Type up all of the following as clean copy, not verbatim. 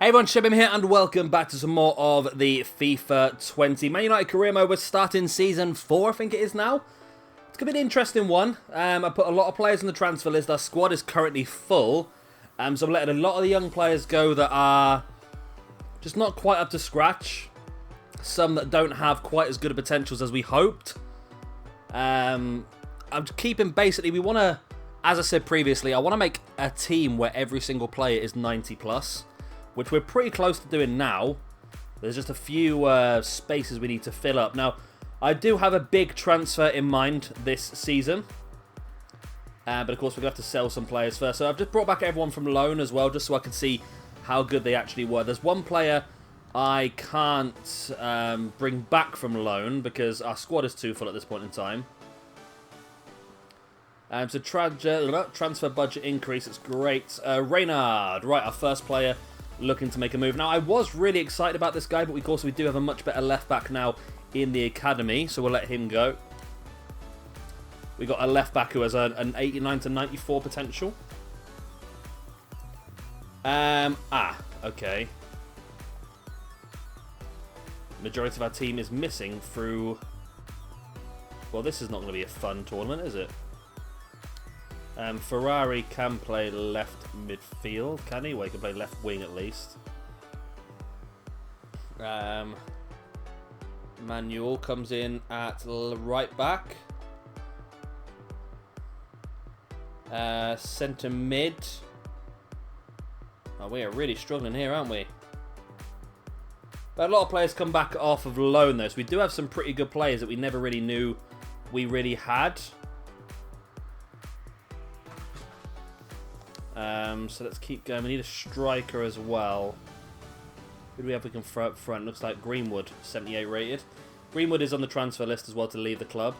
Hey everyone, Shebim here, and welcome back to some more of the FIFA 20 Man United career mode. We're starting Season 4, I think it is now. It's going to be an interesting one. I put a lot of players on the transfer list. Our squad is currently full. So I'm letting a lot of the young players go that are just not quite up to scratch. Some that don't have quite as good of potentials as we hoped. I'm keeping, basically, we want to, as I said previously, I want to make a team where every single player is 90 plus. Which we're pretty close to doing now. There's just a few spaces we need to fill up. Now, I do have a big transfer in mind this season. But of course, we're going to have to sell some players first. So I've just brought back everyone from loan as well, just so I can see how good they actually were. There's one player I can't bring back from loan because our squad is too full at this point in time. So transfer budget increase, it's great. Reynard, right, our first player looking to make a move. Now, I was really excited about this guy, but of course we do have a much better left back now in the academy, so we'll let him go. We got a left back who has an 89 to 94 potential. Okay. Majority of our team is missing through... Well, this is not going to be a fun tournament, is it? Ferrari can play left midfield, can he? Well, he can play left wing at least. Manuel comes in at right back. Centre mid. Oh, we are really struggling here, aren't we? But a lot of players come back off of loan, though. So we do have some pretty good players that we never really knew we really had. So let's keep going. We need a striker as well. Who do we have we can throw up front? Looks like Greenwood, 78 rated. Greenwood is on the transfer list as well to leave the club.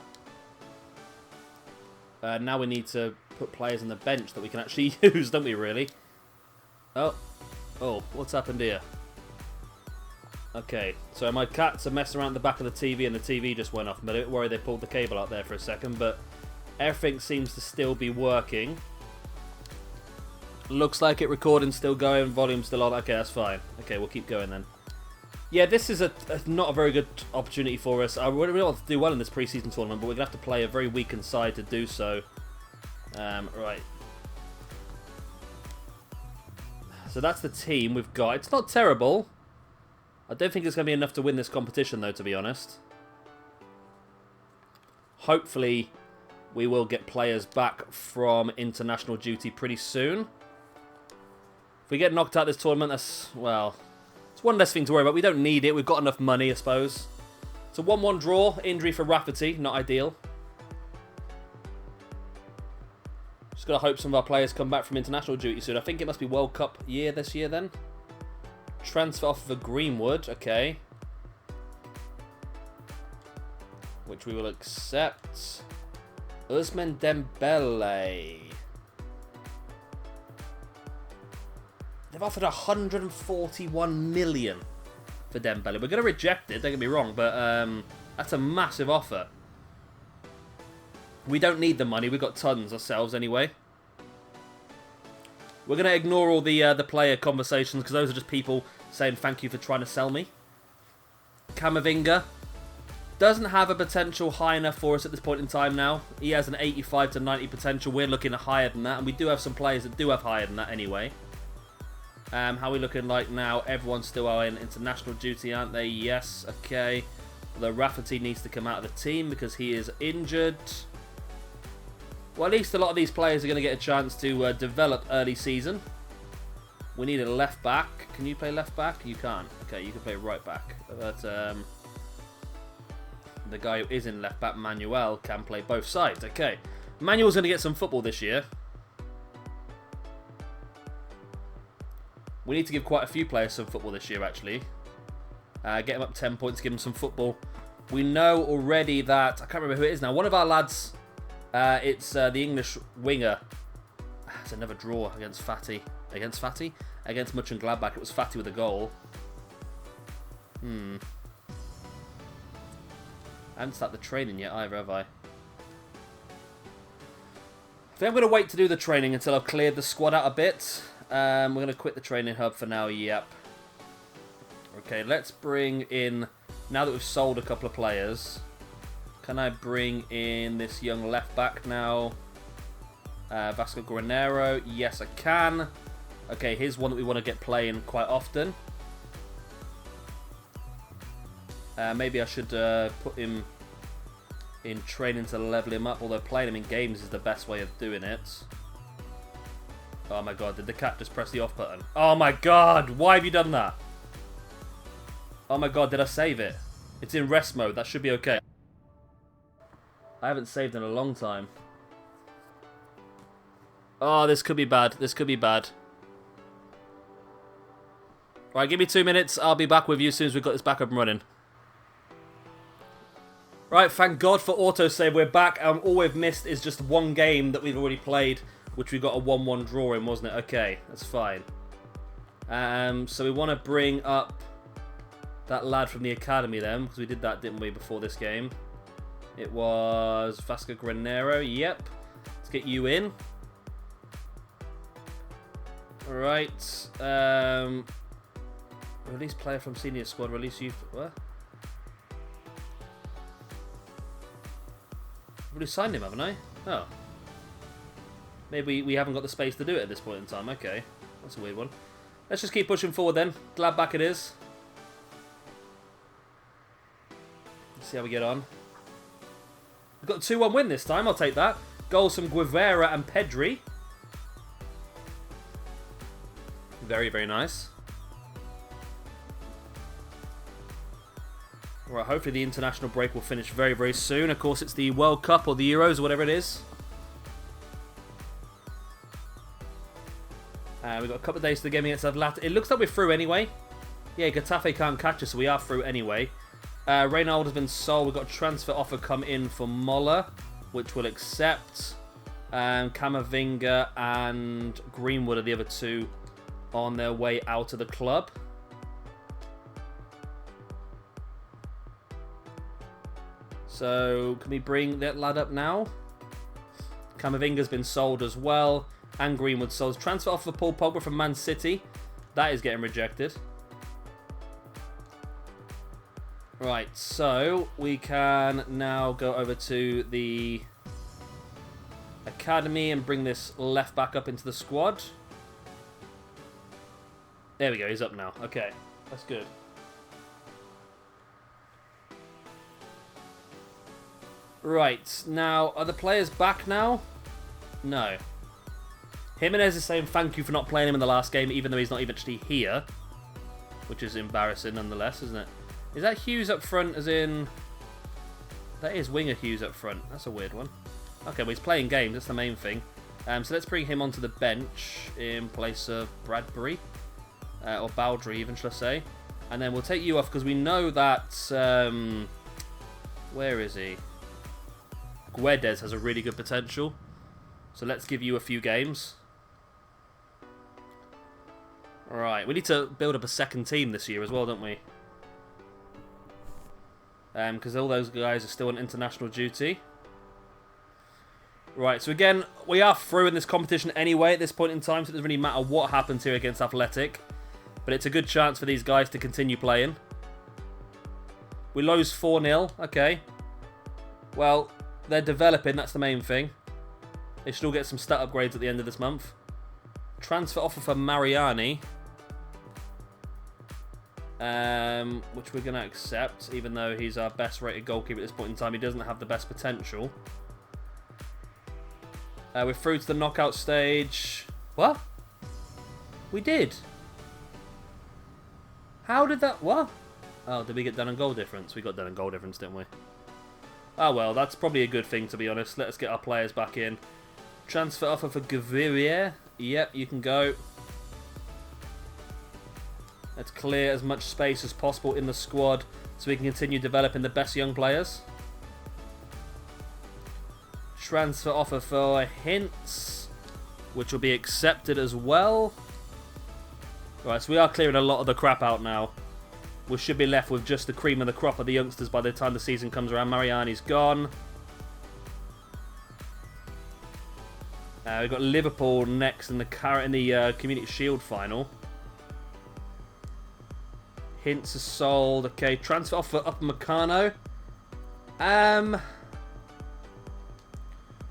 Now we need to put players on the bench that we can actually use, don't we, really? Oh, what's happened here? Okay, so my cats are messing around the back of the TV and the TV just went off. I'm a bit worried they pulled the cable out there for a second, but everything seems to still be working. Looks like it, recording's still going, volume's still on. Okay, that's fine. Okay, we'll keep going then. Yeah, this is not a very good opportunity for us. I really want to do well in this pre-season tournament, but we're going to have to play a very weakened side to do so. Right. So that's the team we've got. It's not terrible. I don't think it's going to be enough to win this competition, though, to be honest. Hopefully, we will get players back from international duty pretty soon. If we get knocked out this tournament, that's, well, it's one less thing to worry about. We don't need it. We've got enough money, I suppose. It's a 1-1 draw. Injury for Rafferty. Not ideal. Just got to hope some of our players come back from international duty soon. I think it must be World Cup year this year, then. Transfer off for Greenwood. Okay. Which we will accept. Ousmane Dembele. They've offered 141 million for Dembele. We're going to reject it, don't get me wrong, but that's a massive offer. We don't need the money. We've got tons ourselves anyway. We're going to ignore all the player conversations because those are just people saying thank you for trying to sell me. Camavinga doesn't have a potential high enough for us at this point in time now. He has an 85 to 90 potential. We're looking at higher than that, and we do have some players that do have higher than that anyway. How are we looking like now? Everyone's still in international duty, aren't they? Yes, okay. Although Rafferty needs to come out of the team because he is injured. Well, at least a lot of these players are going to get a chance to develop early season. We need a left back. Can you play left back? You can't. Okay, you can play right back. But the guy who is in left back, Manuel, can play both sides. Okay. Manuel's going to get some football this year. We need to give quite a few players some football this year, actually. Get them up 10 points, give them some football. We know already that... I can't remember who it is now. One of our lads, it's the English winger. It's another draw against Fatty. Against Fatty? Against Mönchengladbach. It was Fatty with a goal. I haven't started the training yet either, have I? think I'm going to wait to do the training until I've cleared the squad out a bit. We're going to quit the training hub for now, yep. Okay, let's bring in... Now that we've sold a couple of players, can I bring in this young left back now? Vasco Granero. Yes, I can. Okay, here's one that we want to get playing quite often. Maybe I should put him in training to level him up, although playing him in games is the best way of doing it. Oh my god, did the cat just press the off button? Oh my god, why have you done that? Oh my god, did I save it? It's in rest mode, that should be okay. I haven't saved in a long time. Oh, this could be bad, this could be bad. Right, give me 2 minutes, I'll be back with you as soon as we've got this back up and running. Right, thank God for autosave, we're back. All we've missed is just one game that we've already played, which we got a 1-1 draw in, wasn't it? Okay, that's fine. So we want to bring up that lad from the academy then, because we did that, didn't we, before this game? It was Vasco Granero, yep. Let's get you in. Alright. Release player from senior squad, release youth... What? I've already signed him, haven't I? Oh. Maybe we haven't got the space to do it at this point in time. Okay. That's a weird one. Let's just keep pushing forward then. Glad back it is. Let's see how we get on. We've got a 2-1 win this time. I'll take that. Goals from Guevara and Pedri. Very, very nice. Right, hopefully the international break will finish very, very soon. Of course, it's the World Cup or the Euros or whatever it is. We've got a couple of days to the game against Atlanta. It looks like we're through anyway. Yeah, Getafe can't catch us, so we are through anyway. Reynald has been sold. We've got a transfer offer come in for Moller, which we'll accept. Camavinga and Greenwood are the other two on their way out of the club. So, can we bring that lad up now? Camavinga's been sold as well. And Greenwood sold. Transfer offer for Paul Pogba from Man City. That is getting rejected. Right, so we can now go over to the academy and bring this left back up into the squad. There we go, he's up now. Okay, that's good. Right, now, are the players back now? No. Jimenez is saying thank you for not playing him in the last game, even though he's not even actually here. Which is embarrassing nonetheless, isn't it? Is that Hughes up front as in... That is Winger Hughes up front. That's a weird one. Okay, well he's playing games, that's the main thing. So let's bring him onto the bench in place of Bradbury. Or Baldry even, shall I say. And then we'll take you off because we know that... where is he? Guedes has a really good potential. So let's give you a few games. Alright, we need to build up a second team this year as well, don't we? Because all those guys are still on international duty. Right, so again, we are through in this competition anyway at this point in time, so it doesn't really matter what happens here against Athletic. But it's a good chance for these guys to continue playing. We lose 4-0, okay. Well, they're developing, that's the main thing. They should all get some stat upgrades at the end of this month. Transfer offer for Mariani. Which we're going to accept, even though he's our best rated goalkeeper at this point in time. He doesn't have the best potential. We're through to the knockout stage. What? We did. How did that... What? Oh, did we get done on goal difference? We got done on goal difference, didn't we? Oh, well, that's probably a good thing, to be honest. Let's get our players back in. Transfer offer for Gaviria. Yep, you can go. Let's clear as much space as possible in the squad so we can continue developing the best young players. Transfer offer for Hints, which will be accepted as well. Right, so we are clearing a lot of the crap out now. We should be left with just the cream of the crop of the youngsters by the time the season comes around. Mariani's gone. We've got Liverpool next in the Community Shield final. Hints are sold. Okay, transfer offer up Meccano.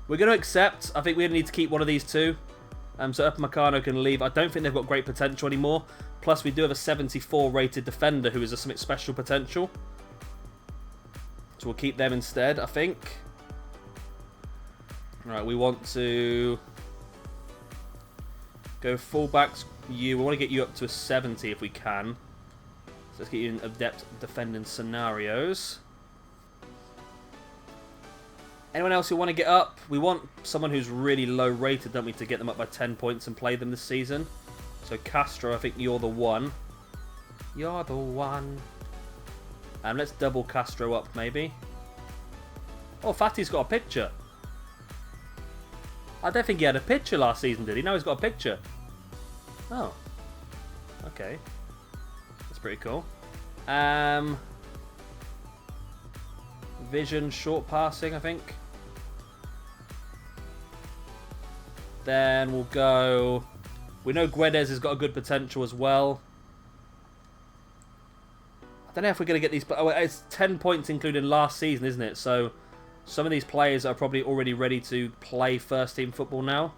We're going to accept. I think we need to keep one of these two. So Up Meccano can leave. I don't think they've got great potential anymore. Plus, we do have a 74 rated defender who has some special potential. So we'll keep them instead, I think. Alright, we want to go fullbacks. We want to get you up to a 70 if we can. So let's get you in adept defending scenarios. Anyone else who want to get up? We want someone who's really low rated, don't we, to get them up by 10 points and play them this season. So Castro, I think you're the one. You're the one. Let's double Castro up, maybe. Oh, Fatty's got a picture. I don't think he had a picture last season, did he? Now he's got a picture. Oh. Okay. That's pretty cool. Vision, short passing, I think. Then we'll go... We know Guedes has got a good potential as well. I don't know if we're going to get these... Oh, it's 10 points including last season, isn't it? So some of these players are probably already ready to play first team football now.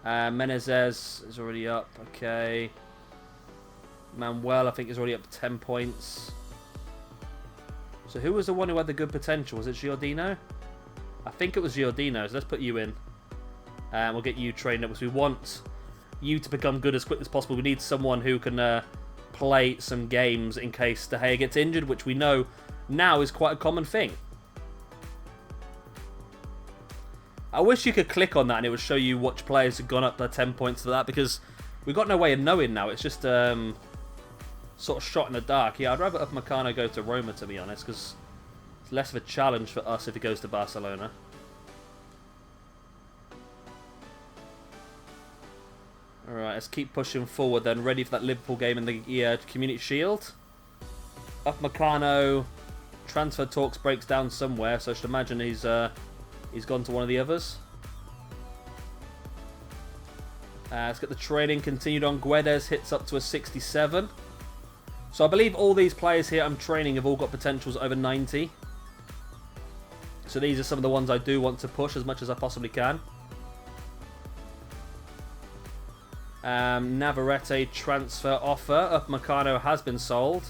Menezes is already up. Okay. Manuel, I think, is already up to 10 points. So who was the one who had the good potential? Was it Giordino? I think it was Giordino. So let's put you in. And we'll get you trained up because we want you to become good as quick as possible. We need someone who can play some games in case De Gea gets injured, which we know now is quite a common thing. I wish you could click on that and it would show you which players have gone up by 10 points for that, because we've got no way of knowing now. It's just sort of shot in the dark. Yeah, I'd rather Up Meccano go to Roma, to be honest, because it's less of a challenge for us if he goes to Barcelona. Alright, let's keep pushing forward then, ready for that Liverpool game in the Community Shield. Up Meccano, transfer talks breaks down somewhere, so I should imagine he's gone to one of the others. Let's get the training continued on. Guedes hits up to a 67. So I believe all these players here I'm training have all got potentials over 90. So these are some of the ones I do want to push as much as I possibly can. Navarrete transfer offer. Up Meccano has been sold.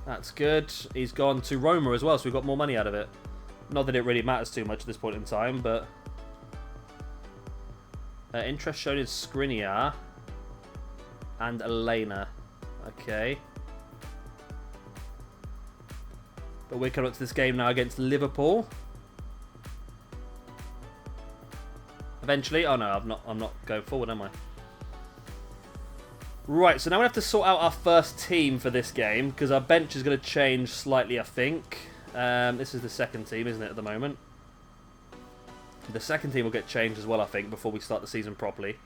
That's good. He's gone to Roma as well, so we've got more money out of it. Not that it really matters too much at this point in time, but... interest shown in Skriniar and Elena. Okay. But we're coming up to this game now against Liverpool. Eventually. Oh no, I'm not going forward, am I? Right, so now we have to sort out our first team for this game, because our bench is going to change slightly, I think. This is the second team, isn't it, at the moment? The second team will get changed as well, I think, before we start the season properly.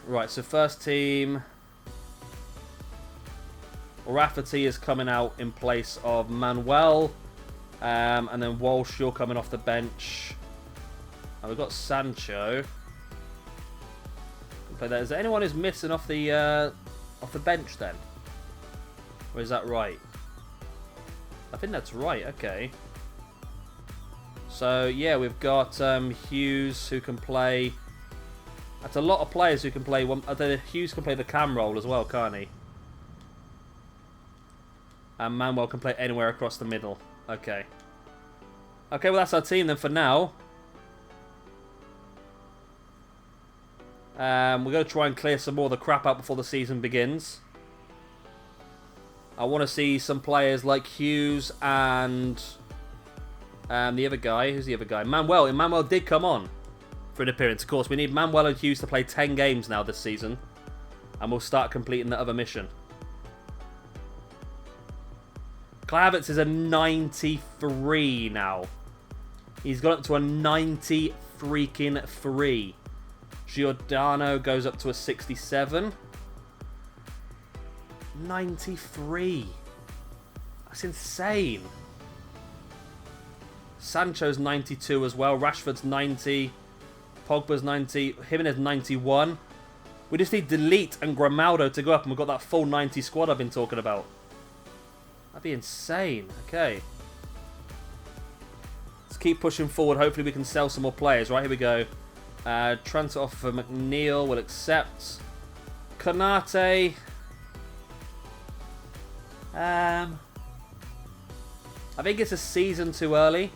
Right, so first team... Rafferty is coming out in place of Manuel. And then Walsh, you're coming off the bench. And we've got Sancho. Is there anyone who's missing off the bench then? Or is that right? I think that's right, okay. So, yeah, we've got Hughes who can play... That's a lot of players who can play... Hughes can play the cam role as well, can't he? And Manuel can play anywhere across the middle. Okay. Okay, well, that's our team then for now. We're going to try and clear some more of the crap out before the season begins. I want to see some players like Hughes and the other guy. Who's the other guy? Manuel. Manuel did come on for an appearance. Of course, we need Manuel and Hughes to play 10 games now this season. And we'll start completing the other mission. Kai Havertz is a 93 now. He's got up to a 90 freaking 3. Giordano goes up to a 67. 93. That's insane. Sancho's 92 as well. Rashford's 90. Pogba's 90. Jimenez 91. We just need Delete and Grimaldo to go up, and we've got that full 90 squad I've been talking about. That'd be insane. Okay. Let's keep pushing forward. Hopefully we can sell some more players. Right, here we go. Transfer offer for McNeil. We'll accept. Konate. I think it's a season too early.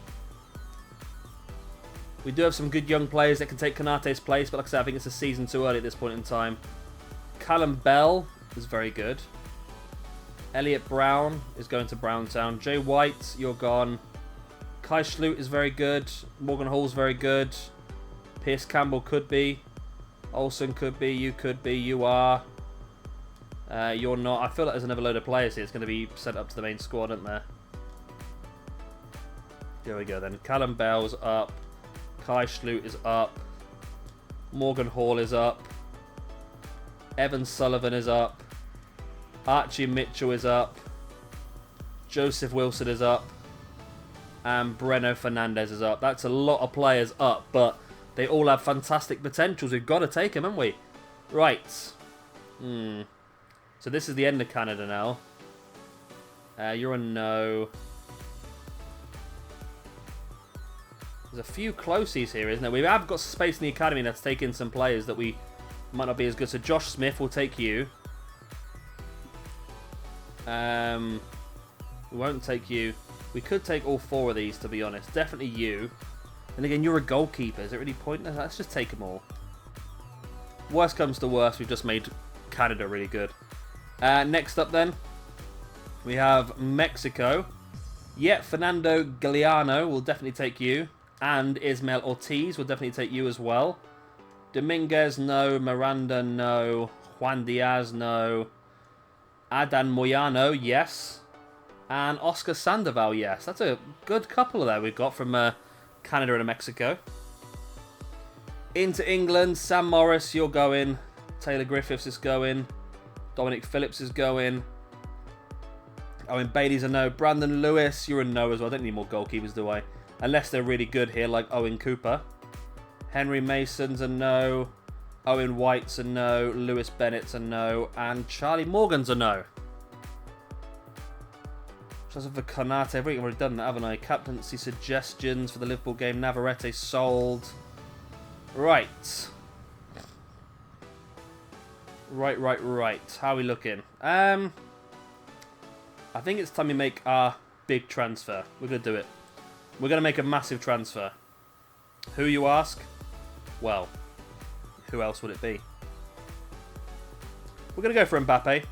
We do have some good young players that can take Konate's place, but like I said, I think it's a season too early at this point in time. Callum Bell is very good. Elliot Brown is going to Browntown. Jay White, you're gone. Kai Schlute is very good. Morgan Hall's very good. Pierce Campbell could be. Olsen could be. You could be. You are. You're not. I feel like there's another load of players here. It's going to be sent up to the main squad, isn't there? There we go then. Callum Bell's up. Kai Schlute is up. Morgan Hall is up. Evan Sullivan is up. Archie Mitchell is up. Joseph Wilson is up. And Breno Fernandez is up. That's a lot of players up, but they all have fantastic potentials. We've got to take them, haven't we? Right. So this is the end of Canada now. You're a no. There's a few closies here, isn't there? We have got space in the academy that's taken some players that we might not be as good. So Josh Smith will take you. We won't take you. We could take all four of these, to be honest. Definitely you. And again, you're a goalkeeper. Is it really pointless? Let's just take them all. Worst comes to worst, we've just made Canada really good. Next up then, we have Mexico. Yeah, Fernando Galeano will definitely take you. And Ismael Ortiz will definitely take you as well. Dominguez, no. Miranda, no. Juan Diaz, no. Adan Moyano, yes. And Oscar Sandoval, yes. That's a good couple there we've got from Canada and Mexico. Into England, Sam Morris, you're going. Taylor Griffiths is going. Dominic Phillips is going. Owen Bailey's a no. Brandon Lewis, you're a no as well. I don't need more goalkeepers, do I? Unless they're really good here, like Owen Cooper. Henry Mason's a no. Owen White's a no. Lewis Bennett's a no. And Charlie Morgan's a no. Just for Konate, I've already done that, haven't I? Captaincy suggestions for the Liverpool game. Navarrete sold. Right. Right. How are we looking? I think it's time we make our big transfer. We're going to do it. We're going to make a massive transfer. Who, you ask? Well, who else would it be? We're going to go for Mbappe.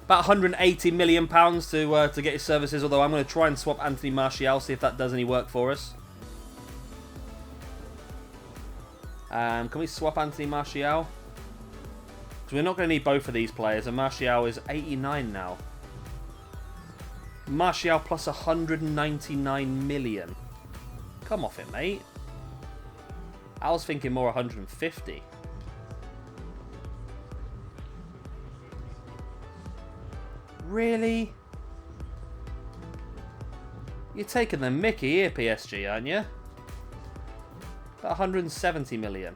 About £180 million to get his services, although I'm going to try and swap Anthony Martial, see if that does any work for us. Can we swap Anthony Martial? Because we're not going to need both of these players, and Martial is 89 now. Martial plus 199 million. Come off it, mate. I was thinking more 150. Really? You're taking the mickey here, PSG, aren't you? About 170 million.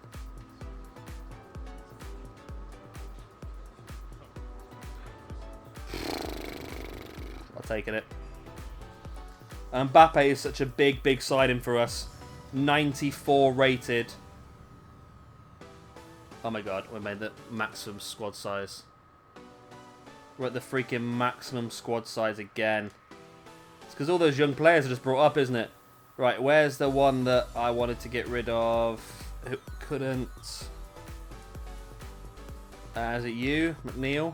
I'll take it. Mbappe is such a big signing for us. 94 rated. Oh my god, we made the maximum squad size. We're at the freaking maximum squad size again. It's because all those young players are just brought up, isn't it? Right, where's the one that I wanted to get rid of? Who couldn't? Is it you, McNeil?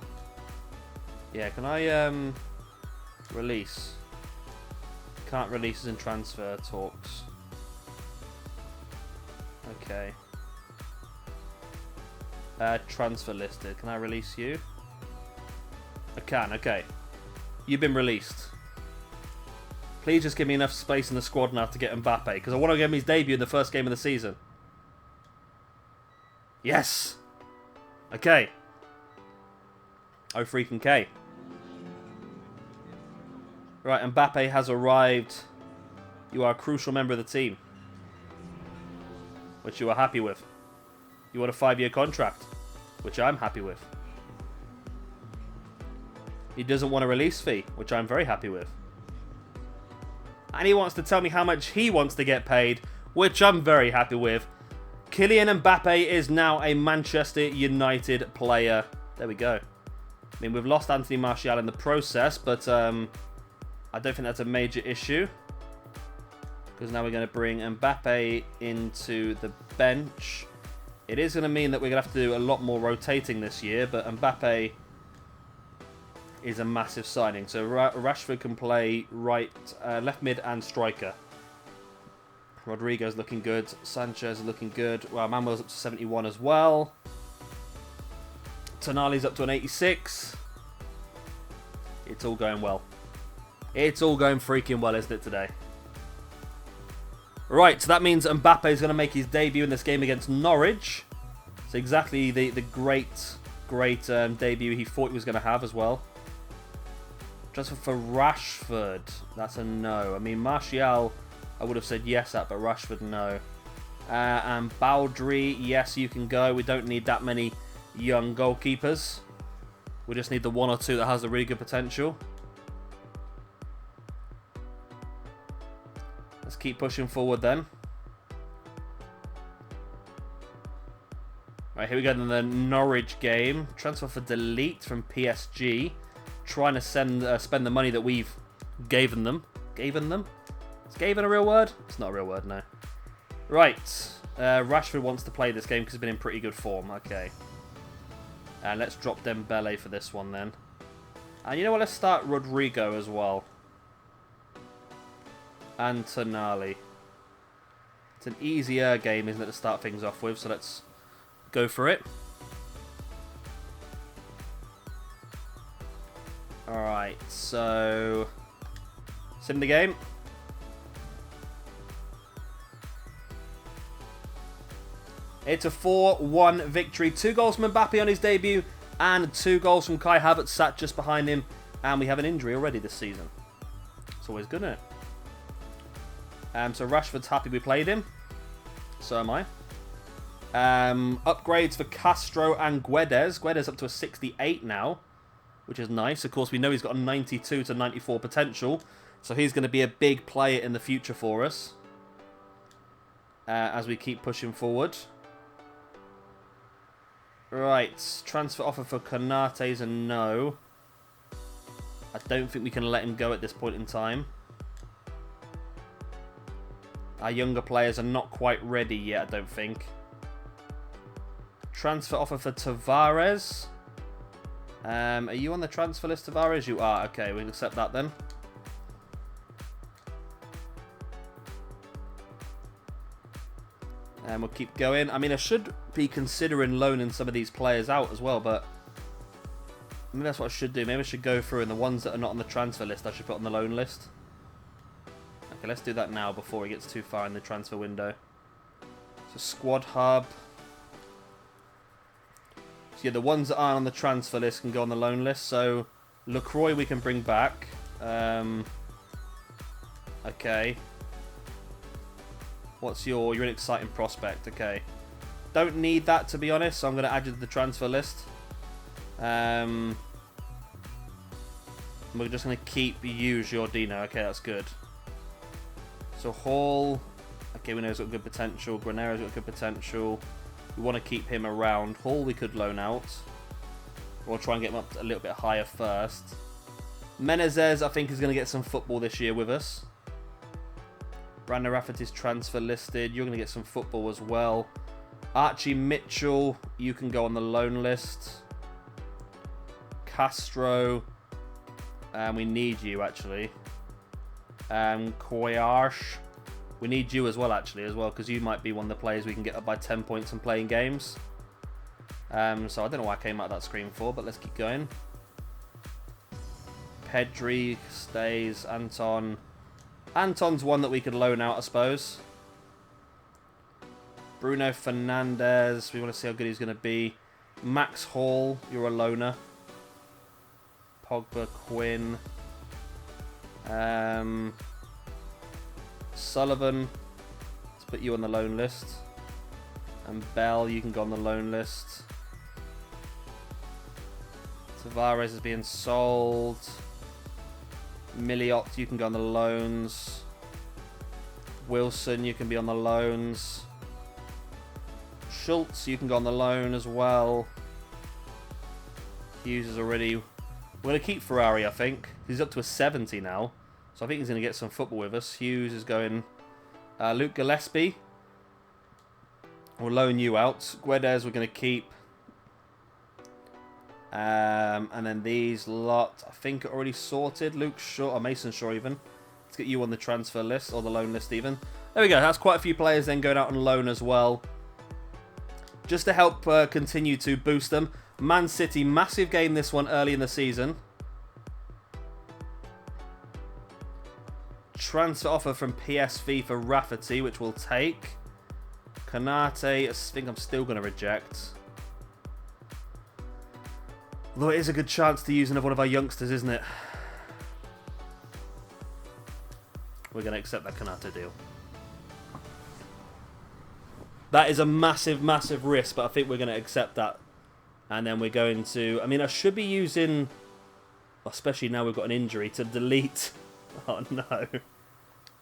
Yeah, can I release? Can't release as in transfer talks. Okay. Transfer listed. Can I release you? I can, okay. You've been released. Please just give me enough space in the squad now to get Mbappe, because I want to give him his debut in the first game of the season. Yes! Okay. Oh freaking K. Right, Mbappe has arrived. You are a crucial member of the team. Which you are happy with. You want a 5-year contract, which I'm happy with. He doesn't want a release fee, which I'm very happy with. And he wants to tell me how much he wants to get paid, which I'm very happy with. Kylian Mbappe is now a Manchester United player. There we go. I mean, we've lost Anthony Martial in the process, but I don't think that's a major issue. Because now we're going to bring Mbappe into the bench. It is going to mean that we're going to have to do a lot more rotating this year, but Mbappe is a massive signing. So Rashford can play right, left mid and striker. Rodrigo's looking good. Sanchez is looking good. Well, Manuel's up to 71 as well. Tonali's up to an 86. It's all going well. It's all going freaking well, isn't it, today? Right, so that means Mbappe is going to make his debut in this game against Norwich. So exactly the great debut he thought he was going to have as well. Transfer for Rashford. That's a no. I mean, Martial, I would have said yes at, but Rashford, no. And Baldry, yes, you can go. We don't need that many young goalkeepers. We just need the 1 or 2 that has a really good potential. Let's keep pushing forward then. Right, here we go in the Norwich game. Transfer for Delete from PSG. Trying to spend the money that we've given them. Given them? Is given a real word? It's not a real word, no. Right. Rashford wants to play this game because he's been in pretty good form. Okay. And let's drop Dembele for this one then. And you know what? Let's start Rodrigo as well. And Tonali. It's an easier game, isn't it, to start things off with? So let's go for it. Alright, so sim the game. It's a 4-1 victory. 2 goals from Mbappe on his debut and 2 goals from Kai Havertz sat just behind him. And we have an injury already this season. It's always good, isn't it? So Rashford's happy we played him. So am I. Upgrades for Castro and Guedes. Guedes up to a 68 now, which is nice. Of course, we know he's got a 92 to 94 potential. So he's going to be a big player in the future for us. As we keep pushing forward. Right. Transfer offer for Konate is a no. I don't think we can let him go at this point in time. Our younger players are not quite ready yet, I don't think. Transfer offer for Tavares. Are you on the transfer list, Tavares? You are. Okay, we'll accept that then. And we'll keep going. I mean, I should be considering loaning some of these players out as well, but maybe that's what I should do. Maybe I should go through and the ones that are not on the transfer list I should put on the loan list. Okay, let's do that now before it gets too far in the transfer window. So squad hub. So yeah, the ones that aren't on the transfer list can go on the loan list. So LaCroix we can bring back. Okay. What's you're an exciting prospect. Okay. Don't need that, to be honest, so I'm going to add you to the transfer list. We're just going to keep Giordino. Okay, that's good. So Hall, okay, we know he's got good potential. Granera's got good potential. We want to keep him around. Hall we could loan out. We'll try and get him up a little bit higher first. Menezes, I think, is going to get some football this year with us. Brandon Rafferty's transfer listed. You're going to get some football as well. Archie Mitchell, you can go on the loan list. Castro, we need you, actually. Koyarsh, we need you as well, because you might be one of the players we can get up by 10 points and playing games. So I don't know why I came out of that screen for, but let's keep going. Pedri stays. Anton's one that we could loan out, I suppose. Bruno Fernandes, we want to see how good he's going to be. Max Hall, you're a loaner. Pogba, Quinn. Sullivan, let's put you on the loan list. And Bell, you can go on the loan list. Tavares is being sold. Miliot, you can go on the loans. Wilson, you can be on the loans. Schultz, you can go on the loan as well. Hughes is already... We're going to keep Ferrari, I think. He's up to a 70 now. So I think he's going to get some football with us. Hughes is going... Luke Gillespie. We'll loan you out. Guedes we're going to keep. And then these lot, I think, are already sorted. Luke Shaw, or Mason Shaw even. Let's get you on the transfer list, or the loan list even. There we go. That's quite a few players then going out on loan as well. Just to help continue to boost them. Man City, massive game this one early in the season. Transfer offer from PSV for Rafferty, which we'll take. Konate, I think I'm still going to reject. Although it is a good chance to use another one of our youngsters, isn't it? We're going to accept that Konate deal. That is a massive, massive risk, but I think we're going to accept that. And then we're going to... I mean, I should be using... Especially now we've got an injury, to delete... Oh, no.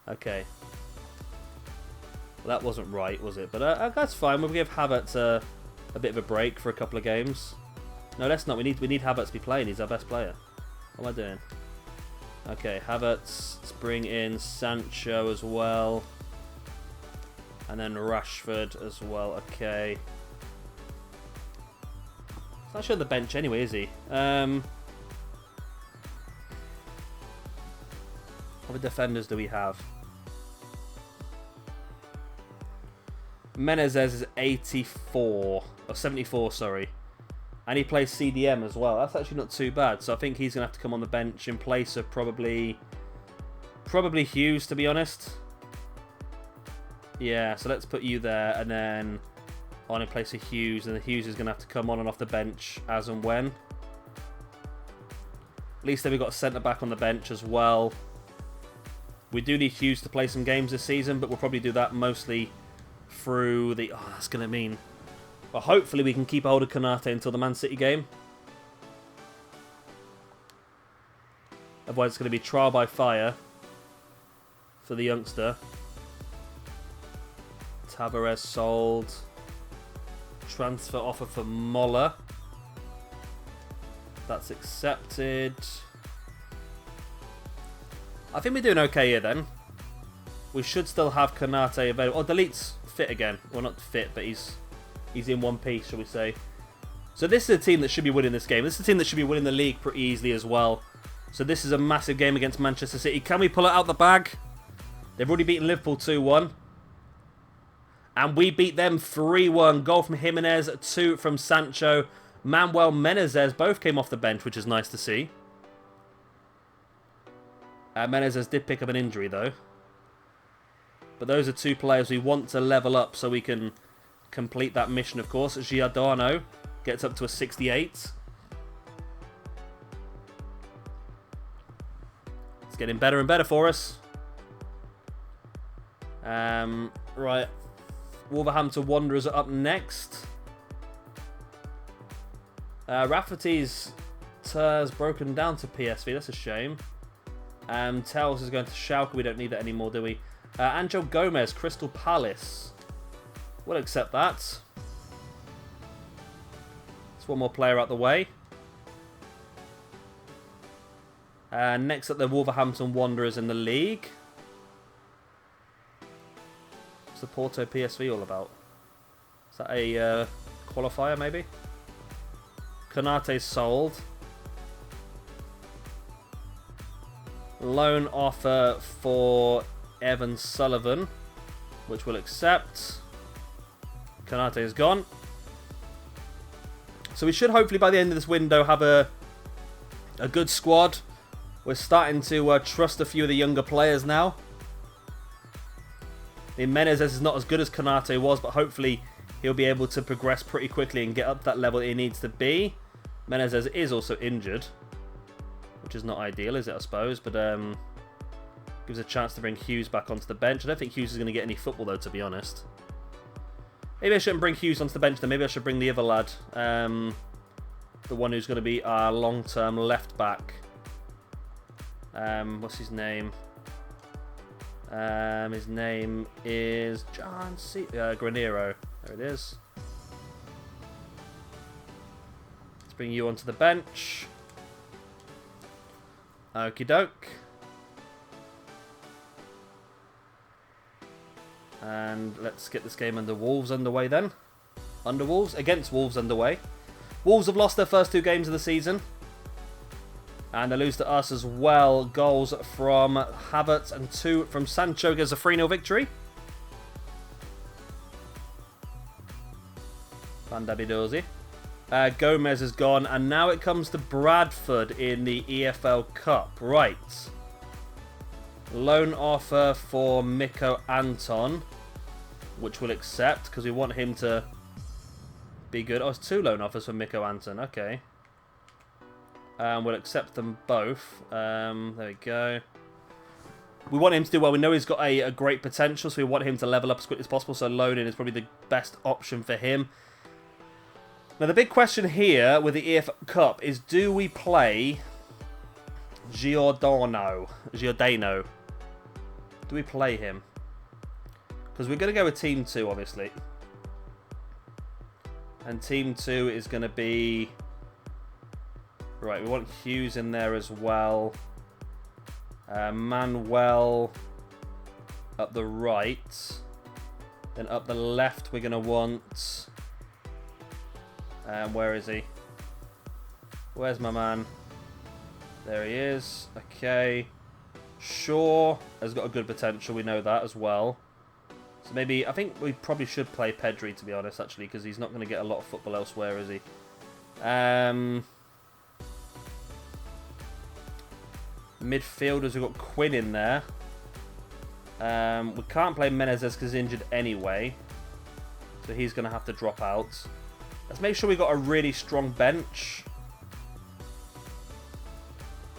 Okay. Well, that wasn't right, was it? But that's fine. We'll give Havertz a bit of a break for a couple of games. No, let's not. We need Havertz to be playing. He's our best player. What am I doing? Okay, Havertz. Let's bring in Sancho as well. And then Rashford as well. Okay. He's not sure on the bench anyway, is he? What defenders do we have? Menezes is 84. Or 74, sorry. And he plays CDM as well. That's actually not too bad. So I think he's going to have to come on the bench in place of probably Hughes, to be honest. Yeah, so let's put you there. And then on in place of Hughes. And Hughes is going to have to come on and off the bench as and when. At least then we've got a centre-back on the bench as well. We do need Hughes to play some games this season, but we'll probably do that mostly through the... Oh, that's going to mean... Well, hopefully we can keep a hold of Konate until the Man City game. Otherwise it's going to be trial by fire for the youngster. Tavares sold. Transfer offer for Moller. That's accepted. I think we're doing okay here then. We should still have Konate available. Oh, Delete's fit again. Well, not fit, but he's in one piece, shall we say. So this is a team that should be winning this game. This is a team that should be winning the league pretty easily as well. So this is a massive game against Manchester City. Can we pull it out the bag? They've already beaten Liverpool 2-1. And we beat them 3-1. Goal from Jimenez, 2 from Sancho. Manuel Menezes both came off the bench, which is nice to see. Menezes did pick up an injury, though. But those are two players we want to level up so we can complete that mission, of course. Giordano gets up to a 68. It's getting better and better for us. Right. Wolverhampton Wanderers are up next. Rafferty's has broken down to PSV. That's a shame. Tells is going to Schalke. We don't need that anymore, do we? Angel Gomez, Crystal Palace. We'll accept that. It's one more player out the way. Next up, the Wolverhampton Wanderers in the league. What's the Porto PSV all about? Is that a qualifier, maybe? Konate's sold. Loan offer for Evan Sullivan, which we'll accept. Konate is gone. So we should hopefully by the end of this window have a good squad. We're starting to trust a few of the younger players now. The Menezes is not as good as Konate was, but hopefully he'll be able to progress pretty quickly and get up that level he needs to be. Menezes is also injured, which is not ideal, is it, I suppose? But gives a chance to bring Hughes back onto the bench. I don't think Hughes is going to get any football, though, to be honest. Maybe I shouldn't bring Hughes onto the bench then. Maybe I should bring the other lad. The one who's going to be our long-term left back. What's his name? His name is John C. Granero. There it is. Let's bring you onto the bench. Okie doke. And let's get this game under Wolves underway then. Under Wolves? Against Wolves underway. Wolves have lost their first 2 games of the season. And they lose to us as well. Goals from Havertz and 2 from Sancho gives a 3-0 victory. Fandabidozi. Gomez is gone. And now it comes to Bradford in the EFL Cup. Right. Loan offer for Miko Anton, which we'll accept because we want him to be good. Oh, it's 2 loan offers for Miko Anton. Okay. We'll accept them both. There we go. We want him to do well. We know he's got a great potential, so we want him to level up as quickly as possible. So loaning is probably the best option for him. Now, the big question here with the EFL Cup is, do we play Giordano? Do we play him? Because we're going to go with Team 2, obviously. And Team 2 is going to be... Right, we want Hughes in there as well. Manuel up the right. Then up the left, we're going to want... where is he? Where's my man? There he is. Okay. Shaw has got a good potential. We know that as well. So maybe... I think we probably should play Pedri, to be honest, actually, because he's not going to get a lot of football elsewhere, is he? Midfielders, we've got Quinn in there. We can't play Menezes because he's injured anyway. So he's going to have to drop out. Let's make sure we've got a really strong bench.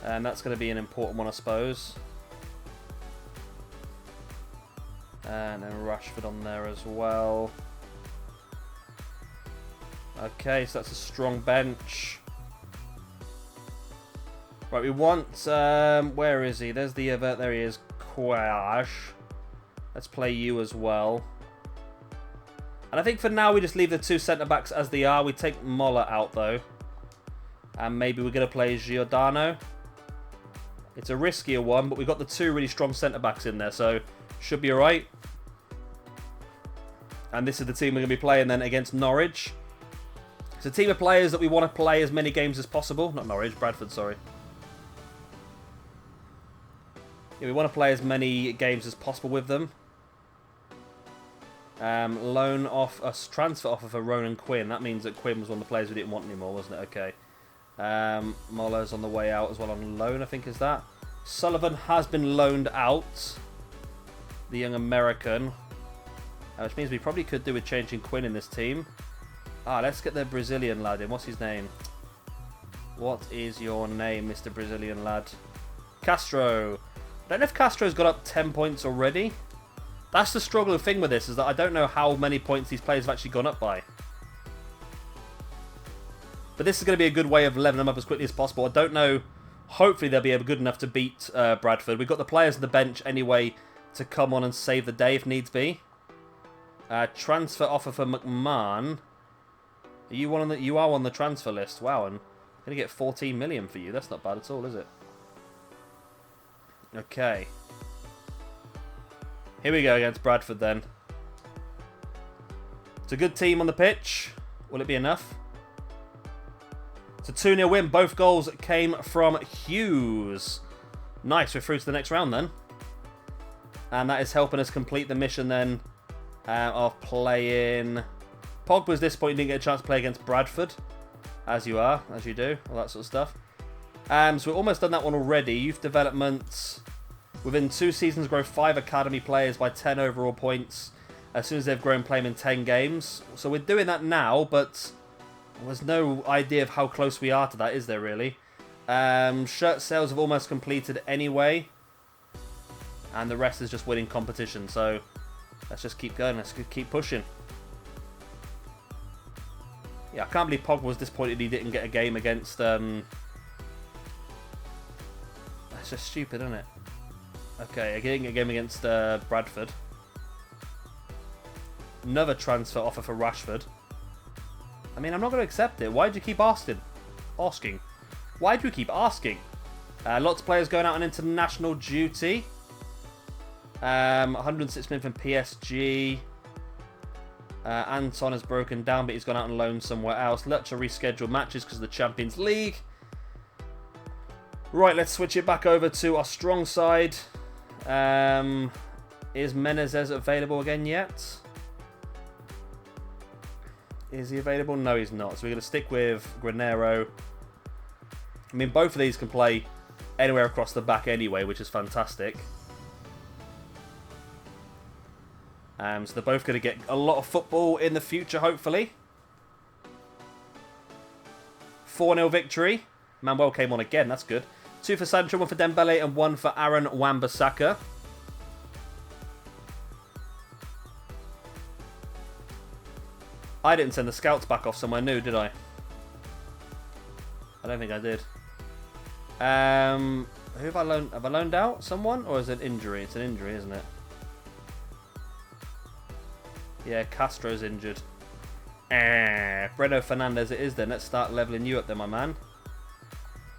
And that's going to be an important one, I suppose. And then Rashford on there as well. Okay, so that's a strong bench. Right, we want... where is he? There's the other... There he is. Quash. Let's play you as well. And I think for now we just leave the 2 centre-backs as they are. We take Moller out, though. And maybe we're going to play Giordano. It's a riskier one, but we've got the 2 really strong centre-backs in there, so should be alright. And this is the team we're going to be playing then against Norwich. It's a team of players that we want to play as many games as possible. Not Norwich, Bradford, sorry. Yeah, we want to play as many games as possible with them. Loan off us, transfer offer for Ronan Quinn. That means that Quinn was one of the players we didn't want anymore, wasn't it? Okay. Moller's on the way out as well on loan, I think is that. Sullivan has been loaned out. The young American. Which means we probably could do with changing Quinn in this team. Let's get the Brazilian lad in. What's his name? What is your name, Mr. Brazilian lad? Castro. I don't know if Castro's got up 10 points already. That's the struggling thing with this, is that I don't know how many points these players have actually gone up by. But this is going to be a good way of leveling them up as quickly as possible. I don't know. Hopefully they'll be able good enough to beat Bradford. We've got the players on the bench anyway to come on and save the day if needs be. Transfer offer for McMahon. Are you on the? You are on the transfer list. Wow, and I'm going to get 14 million for you. That's not bad at all, is it? Okay. Here we go against Bradford then. It's a good team on the pitch. Will it be enough? It's a 2-0 win. Both goals came from Hughes. Nice. We're through to the next round then. And that is helping us complete the mission then of playing... Pogba's disappointed he didn't get a chance to play against Bradford. As you are. As you do. All that sort of stuff. So we've almost done that one already. Youth development. Within 2 seasons, grow 5 academy players by 10 overall points as soon as they've grown playing in 10 games. So we're doing that now, but there's no idea of how close we are to that, is there really? Shirt sales have almost completed anyway. And the rest is just winning competition. So let's just keep going. Let's keep pushing. Yeah, I can't believe Pogba was disappointed he didn't get a game against... That's just stupid, isn't it? Okay, getting a game against Bradford. Another transfer offer for Rashford. I mean, I'm not going to accept it. Why do you keep asking? Why do you keep asking? Lots of players going out on international duty. 106 million from PSG. Anton has broken down, but he's gone out on loan somewhere else. Let's reschedule matches because of the Champions League. Right, let's switch it back over to our strong side. Is Menezes available again yet? Is he available? No, he's not. So we're going to stick with Granero. I mean, both of these can play anywhere across the back anyway, which is fantastic. So they're both going to get a lot of football in the future, hopefully. 4-0 victory. Manuel came on again, that's good. 2 for Sancho, 1 for Dembele, and 1 for Aaron Wan-Bissaka. I didn't send the scouts back off somewhere new, did I? I don't think I did. Who have I loaned? Have I loaned out someone? Or is it injury? It's an injury, isn't it? Yeah, Castro's injured. Breno Fernandes it is then. Let's start leveling you up then, my man.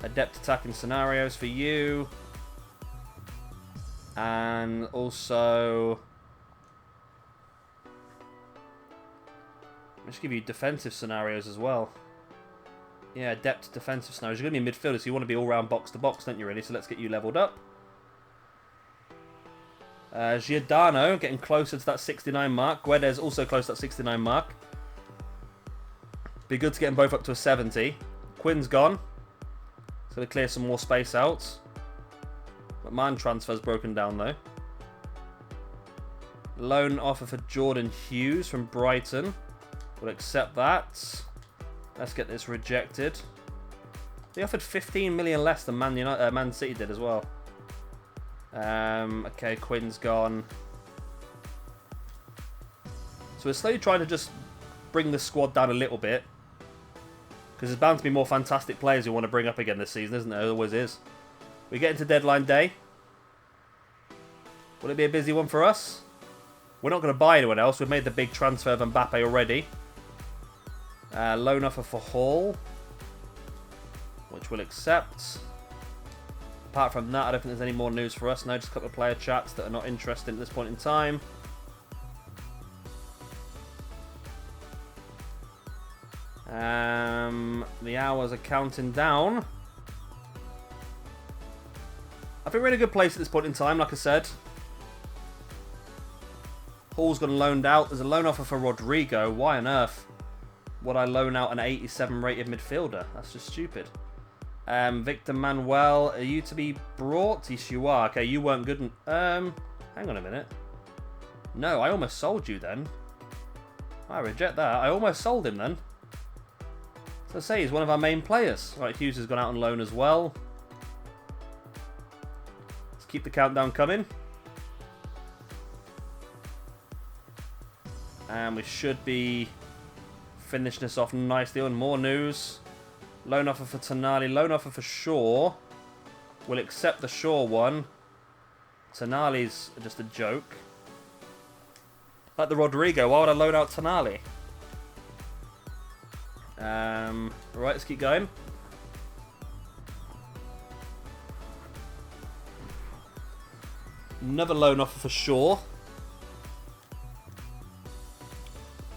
Adept attacking scenarios for you. And also... Let's give you defensive scenarios as well. Yeah, adept defensive scenarios. You're going to be midfielders, so you want to be all-round box-to-box, don't you, really? So let's get you leveled up. Giordano getting closer to that 69 mark. Guedes also close to that 69 mark. Be good to get them both up to a 70. Quinn's gone. It's going to clear some more space out. McMahon transfer's broken down, though. Loan offer for Jordan Hughes from Brighton. We'll accept that. Let's get this rejected. They offered 15 million less than Man City did as well. Okay, Quinn's gone. So we're slowly trying to just bring the squad down a little bit. Because there's bound to be more fantastic players we want to bring up again this season, isn't there? There always is. We get into deadline day. Will it be a busy one for us? We're not going to buy anyone else. We've made the big transfer of Mbappe already. Loan offer for Hall, which we'll accept. Apart from that, I don't think there's any more news for us. No, just a couple of player chats that are not interested at this point in time. The hours are counting down. I think we're in a good place at this point in time, like I said. Hall's gone loaned out. There's a loan offer for Rodrigo. Why on earth would I loan out an 87 rated midfielder? That's just stupid. Victor Manuel, are you to be brought? Yes, you are. Okay, you weren't good. Hang on a minute. No, I almost sold you then. I reject that. I almost sold him then. So I say he's one of our main players. Right, Hughes has gone out on loan as well. Let's keep the countdown coming. And we should be finishing this off nicely on more news. Loan offer for Tonali. Loan offer for Shaw. We'll accept the Shaw one. Tonali's just a joke. Like the Rodrigo. Why would I loan out Tonali? Right, let's keep going. Another loan offer for Shaw.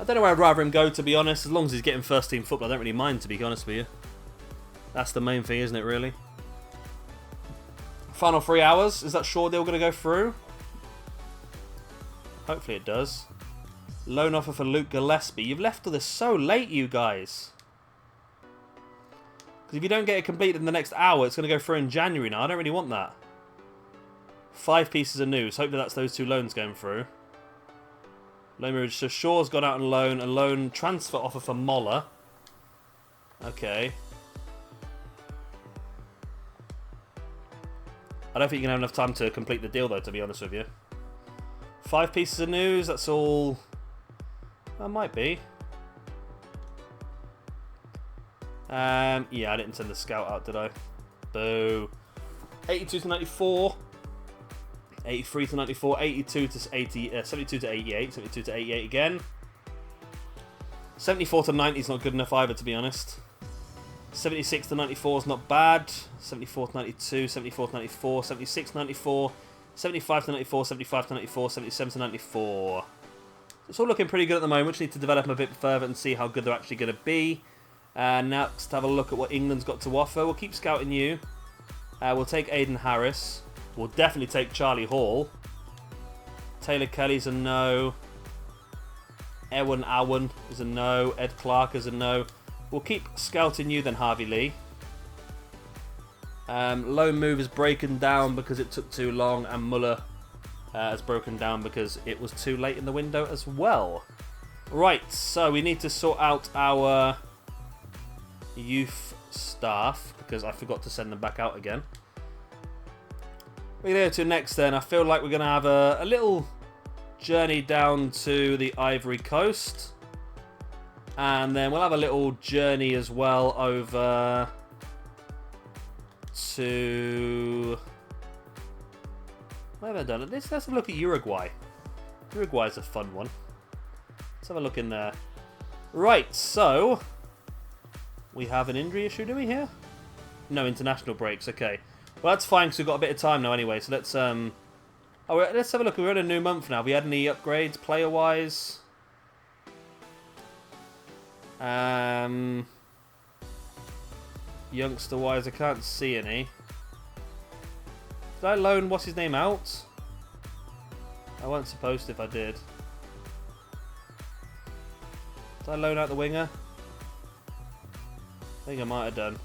I don't know where I'd rather him go, to be honest. As long as he's getting first team football, I don't really mind, to be honest with you. That's the main thing, isn't it, really? Final 3 hours. Is that Shaw deal going to go through? Hopefully it does. Loan offer for Luke Gillespie. You've left all this so late, you guys. Because if you don't get it completed in the next hour, it's going to go through in January now. I don't really want that. 5 pieces of news. Hopefully that's those 2 loans going through. So Shaw's gone out on loan. A loan transfer offer for Moller. Okay. I don't think you're going to have enough time to complete the deal, though, to be honest with you. 5 pieces of news. That's all. That might be. Yeah, I didn't send the scout out, did I? Boo. 82 to 94. 83 to 94. 82 to 80. 72 to 88. 72 to 88 again. 74 to 90 is not good enough either, to be honest. 76 to 94 is not bad. 74 to 92. 74 to 94. 76 to 94. 75 to 94. 75 to 94. 77 to 94. It's all looking pretty good at the moment. We just need to develop them a bit further and see how good they're actually going to be. Next, have a look at what England's got to offer. We'll keep scouting you. We'll take Aiden Harris. We'll definitely take Charlie Hall. Taylor Kelly's a no. Ewan Owen is a no. Ed Clark is a no. We'll keep scouting you then, Harvey Lee. Lone move is breaking down because it took too long, and Muller has broken down because it was too late in the window as well. Right, so we need to sort out our youth staff because I forgot to send them back out again. We're going to go to next then. I feel like we're going to have a little journey down to the Ivory Coast. And then we'll have a little journey as well over to... Where have I done it? Let's have a look at Uruguay. Uruguay's a fun one. Let's have a look in there. Right, so... We have an injury issue, do we, here? No, international breaks, okay. Well, that's fine, because we've got a bit of time now anyway, so let's... let's have a look. We're in a new month now. Have we had any upgrades, player-wise? Youngster-wise, I can't see any. Did I loan what's his name out? I wasn't supposed to if I did. Did I loan out the winger? I think I might have done.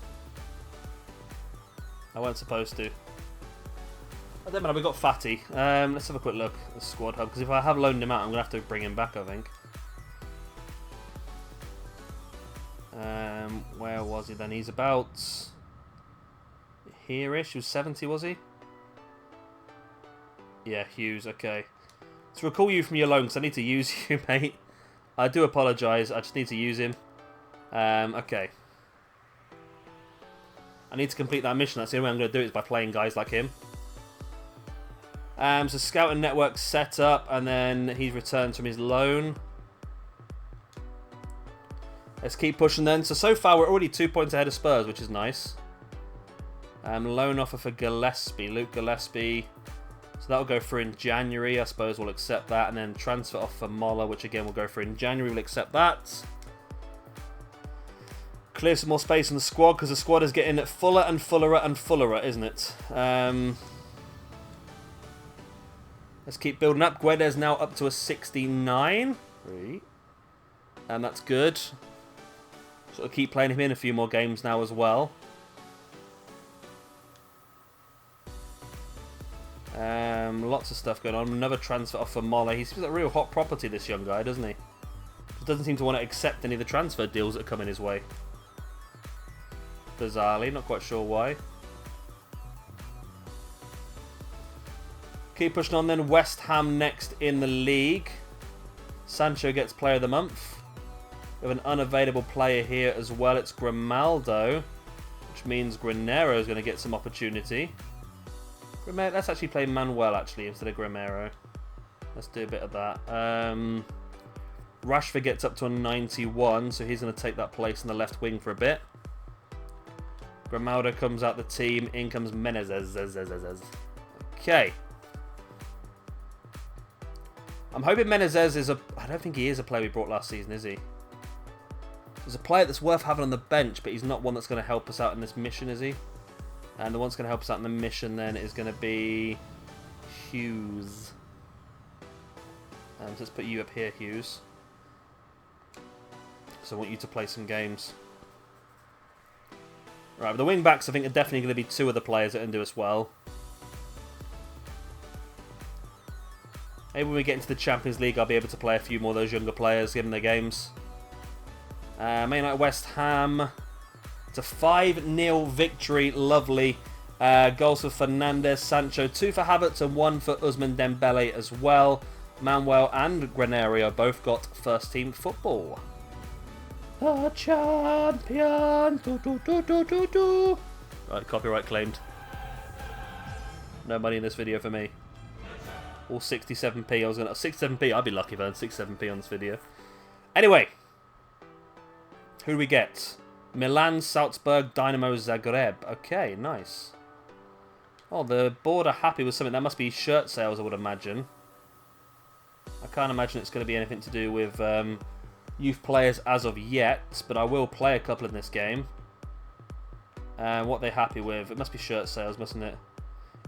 I wasn't supposed to. I don't matter, we got Fatty. Let's have a quick look at the squad hub, because if I have loaned him out, I'm going to have to bring him back, I think. Where was he then? He's about here-ish. He was 70, was he? Yeah, Hughes, okay. So we'll call you from your loan, because I need to use you, mate. I do apologise, I just need to use him. Okay. I need to complete that mission. That's the only way I'm going to do it is by playing guys like him. So scouting network set up, and then he's returned from his loan. Let's keep pushing then. So far we're already 2 points ahead of Spurs, which is nice. Loan offer for Gillespie, Luke Gillespie. So that'll go through in January. I suppose we'll accept that, and then transfer offer for Moller, which again will go through in January. We'll accept that. Clear some more space in the squad, because the squad is getting fuller and fuller and fuller, isn't it? Let's keep building up. Guedes now up to a 69. And that's good. Sort of keep playing him in a few more games now as well. Lots of stuff going on. Another transfer off for Moller. He seems like a real hot property, this young guy, doesn't he? Just doesn't seem to want to accept any of the transfer deals that are coming his way. Bizarrely, not quite sure why. Keep pushing on then. West Ham next in the league. Sancho gets player of the month. We have an unavailable player here as well. It's Grimaldo, which means Granero is going to get some opportunity. Let's actually play Manuel actually instead of Granero. Let's do a bit of that. Rashford gets up to a 91, so he's going to take that place in the left wing for a bit. Grimaldo comes out the team. In comes Menezes. Okay. I'm hoping Menezes is a... I don't think he is a player we brought last season, is he? There's a player that's worth having on the bench, but he's not one that's going to help us out in this mission, is he? And the one that's going to help us out in the mission then is going to be Hughes. So let's put you up here, Hughes. So I want you to play some games. Right, but the wing backs I think are definitely going to be two of the players that can do us well. Maybe when we get into the Champions League I'll be able to play a few more of those younger players, give them their games. Man United West Ham. It's a 5-0 victory. Lovely. Goals for Fernandes, Sancho, 2 for Havertz and 1 for Ousmane Dembele as well. Manuel and Granero both got first team football. The champion. Do, do, do, do, do, do. Right, copyright claimed. No money in this video for me. All 67p. I was gonna 67p. I'd be lucky if I had 67p on this video. Anyway, who do we get? Milan, Salzburg, Dynamo Zagreb. Okay, nice. Oh, the board are happy with something. That must be shirt sales, I would imagine. I can't imagine it's going to be anything to do with youth players as of yet, but I will play a couple in this game. What are they happy with? It must be shirt sales, mustn't it?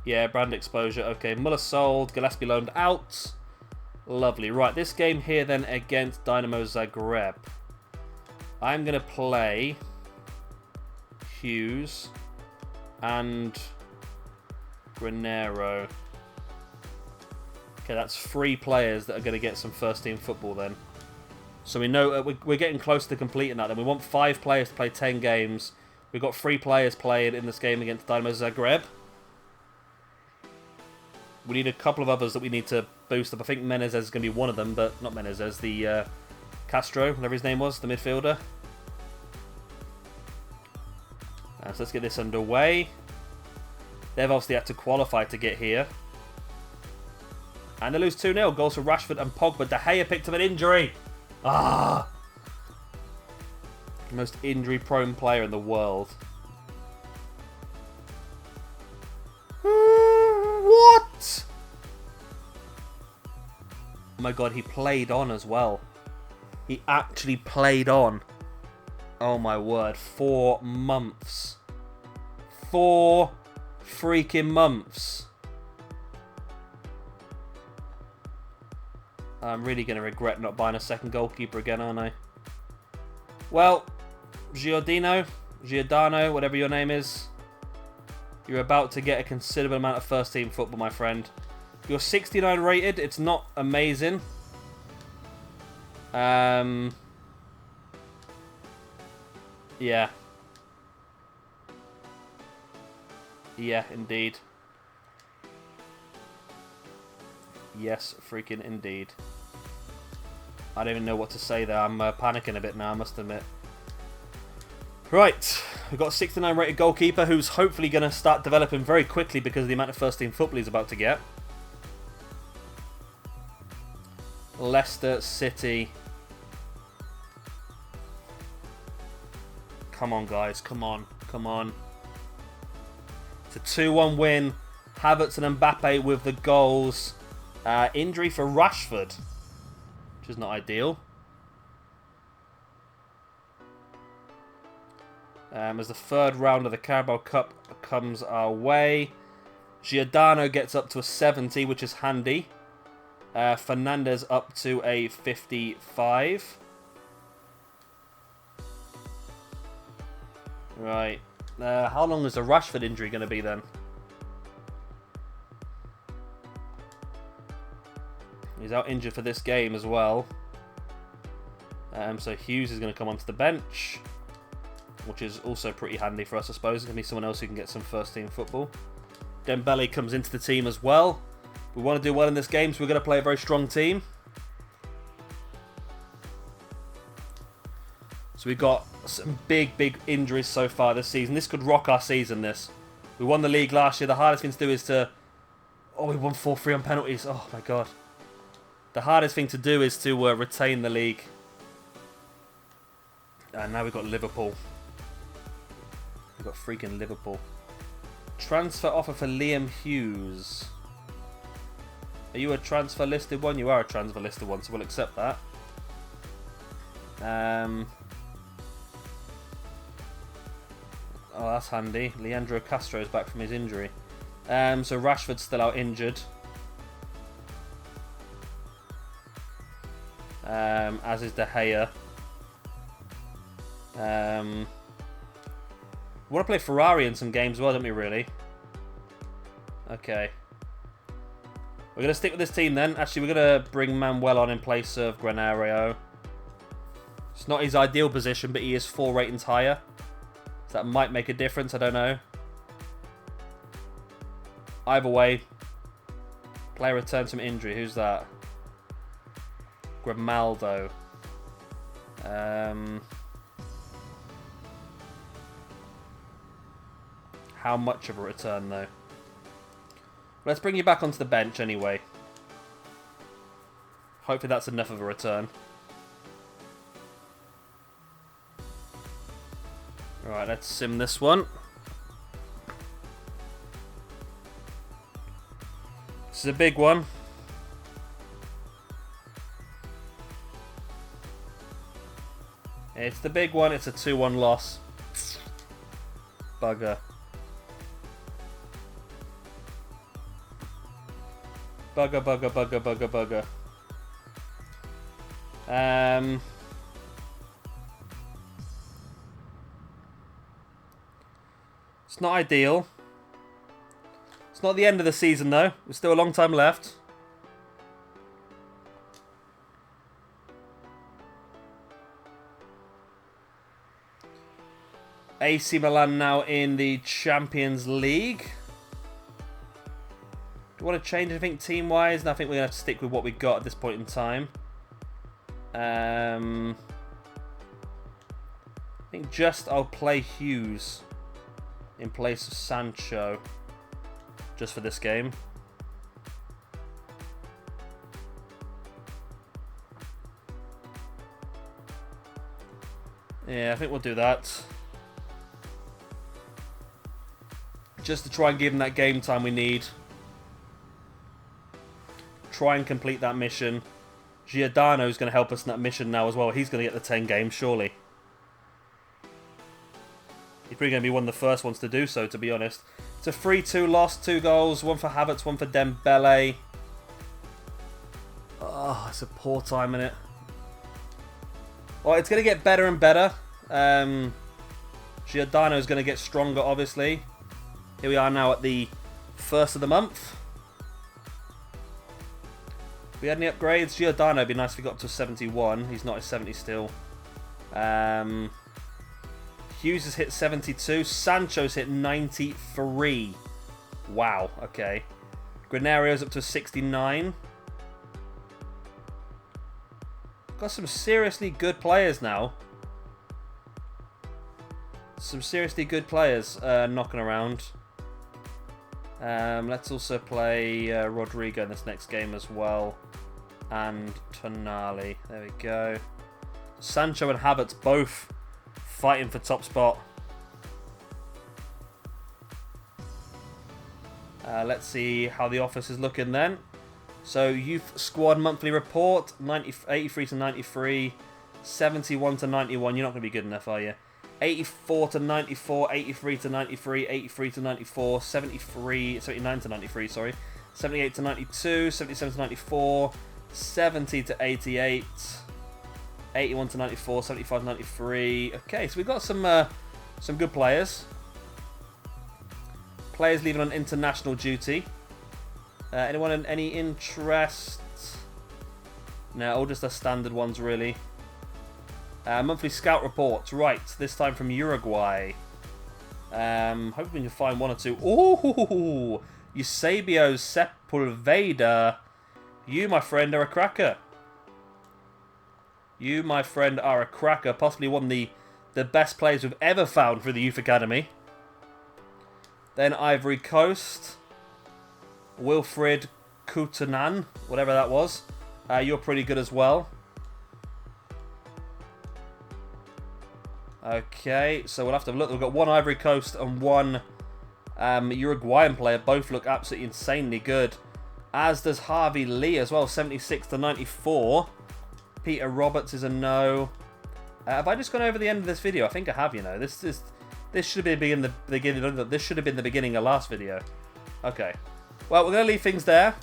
Yeah, brand exposure. Okay, Muller sold. Gillespie loaned out. Lovely. Right, this game here then against Dynamo Zagreb. I'm going to play Hughes and Granero. Okay, that's 3 players that are going to get some first-team football then. So we know we're getting close to completing that then. We want 5 players to play 10 games. We've got 3 players playing in this game against Dynamo Zagreb. We need a couple of others that we need to boost up. I think Menezes is going to be one of them, but not Menezes, the Castro, whatever his name was, the midfielder. So let's get this underway. They've obviously had to qualify to get here. And they lose 2-0. Goals for Rashford and Pogba. De Gea picked up an injury. Ah! The most injury-prone player in the world. What? Oh my god, he played on as well. He actually played on. Oh my word. 4 months. 4 freaking months. I'm really going to regret not buying a second goalkeeper again, aren't I? Well, Giordano, whatever your name is, you're about to get a considerable amount of first-team football, my friend. You're 69 rated. It's not amazing. Yeah. Yeah, indeed. Yes, freaking indeed. I don't even know what to say there. I'm panicking a bit now, I must admit. Right, we've got a 69 rated goalkeeper who's hopefully going to start developing very quickly because of the amount of first team football he's about to get. Leicester City. Come on, guys. Come on. Come on. It's a 2-1 win. Havertz and Mbappe with the goals. Injury for Rashford, which is not ideal. As the third round of the Carabao Cup comes our way, Giordano gets up to a 70, which is handy. Fernandez up to a 55. Right. How long is the Rashford injury going to be then? He's out injured for this game as well. So Hughes is going to come onto the bench, which is also pretty handy for us, I suppose. It's going to be someone else who can get some first-team football. Dembele comes into the team as well. We want to do well in this game, so we're going to play a very strong team. So we've got some big injuries so far this season. This could rock our season, this. We won the league last year. The hardest thing to do is to... Oh, we won 4-3 on penalties. Oh, my God. The hardest thing to do is to retain the league. And now we've got Liverpool. We've got freaking Liverpool. Transfer offer for Liam Hughes. Are you a transfer listed one? You are a transfer listed one, so we'll accept that. Oh, that's handy. Leandro Castro is back from his injury. So Rashford's still out injured. As is De Gea. We want to play Ferrari in some games as well, don't we, really? Okay. We're going to stick with this team then. Actually, we're going to bring Manuel on in place of Granero. It's not his ideal position, but he is 4 ratings higher. So that might make a difference, I don't know. Either way, player returns from injury. Who's that? Grimaldo. how much of a return, though. Let's bring you back onto the bench anyway. Hopefully that's enough of a return. Alright, let's sim this one. This is a big one. It's the big one. It's a 2-1 loss. Bugger. Bugger, bugger, bugger, bugger, bugger. It's not ideal. It's not the end of the season, though. There's still a long time left. AC Milan now in the Champions League. Do you want to change anything team-wise? No, I think we're going to have to stick with what we got at this point in time. I think just I'll play Hughes in place of Sancho just for this game. Yeah, I think we'll do that. Just to try and give him that game time we need. Try and complete that mission. Giordano's going to help us in that mission now as well. He's going to get the 10 games, surely. He's probably going to be one of the first ones to do so, to be honest. It's a 3-2 loss, 2 goals, one for Havertz, one for Dembele. Oh, it's a poor time in it. Well, it's going to get better and better. Giordano's going to get stronger, obviously. Here we are now at the 1st of the month. If we had any upgrades, Giordano would be nice if he got up to 71. He's not at 70 still. Hughes has hit 72. Sancho's hit 93. Wow, okay. Granario's up to 69. Got some seriously good players now. Some seriously good players knocking around. Let's also play Rodrigo in this next game as well. And Tonali. There we go. Sancho and Havertz both fighting for top spot. Let's see how the office is looking then. So, youth squad monthly report, 83 to 93, 71 to 91. You're not going to be good enough, are you? 84 to 94, 83 to 93, 83 to 94, 79 to 93, sorry. 78 to 92, 77 to 94, 70 to 88, 81 to 94, 75 to 93. Okay, so we've got some good players. Players leaving on international duty. Anyone in any interest? No, all just the standard ones, really. Monthly scout reports. Right, this time from Uruguay. Hoping we can find one or two. Ooh! Eusebio Sepulveda. You, my friend, are a cracker. You, my friend, are a cracker. Possibly one of the best players we've ever found through the Youth Academy. Then Ivory Coast. Wilfried Kutanan. Whatever that was. You're pretty good as well. Okay, so we'll have to look. We've got one Ivory Coast and one Uruguayan player. Both look absolutely insanely good. As does Harvey Lee as well, 76 to 94. Peter Roberts is a no. Have I just gone over the end of this video? I think I have, you know. This should have been the beginning. This should have been the beginning of last video. Okay. Well, we're going to leave things there.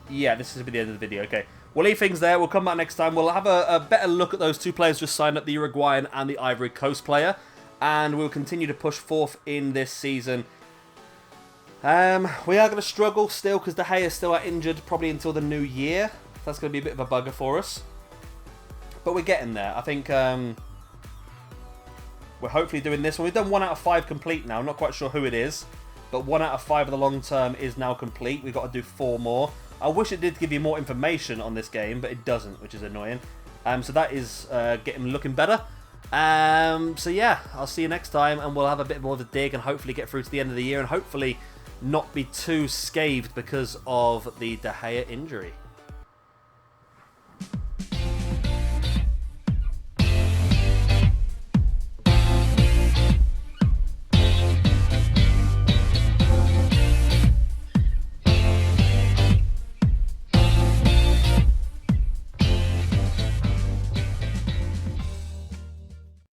Yeah, this is the end of the video. Okay. We'll leave things there. We'll come back next time. We'll have a better look at those two players just signed up, the Uruguayan and the Ivory Coast player. And we'll continue to push forth in this season. We are going to struggle still because De Gea is still out injured probably until the new year. That's going to be a bit of a bugger for us. But we're getting there. I think we're hopefully doing this one. We've done 1 out of 5 complete now. I'm not quite sure who it is. But 1 out of 5 of the long term is now complete. We've got to do 4 more. I wish it did give you more information on this game, but it doesn't, which is annoying. So that is looking better. So yeah, I'll see you next time, and we'll have a bit more of a dig and hopefully get through to the end of the year and hopefully not be too scathed because of the De Gea injury.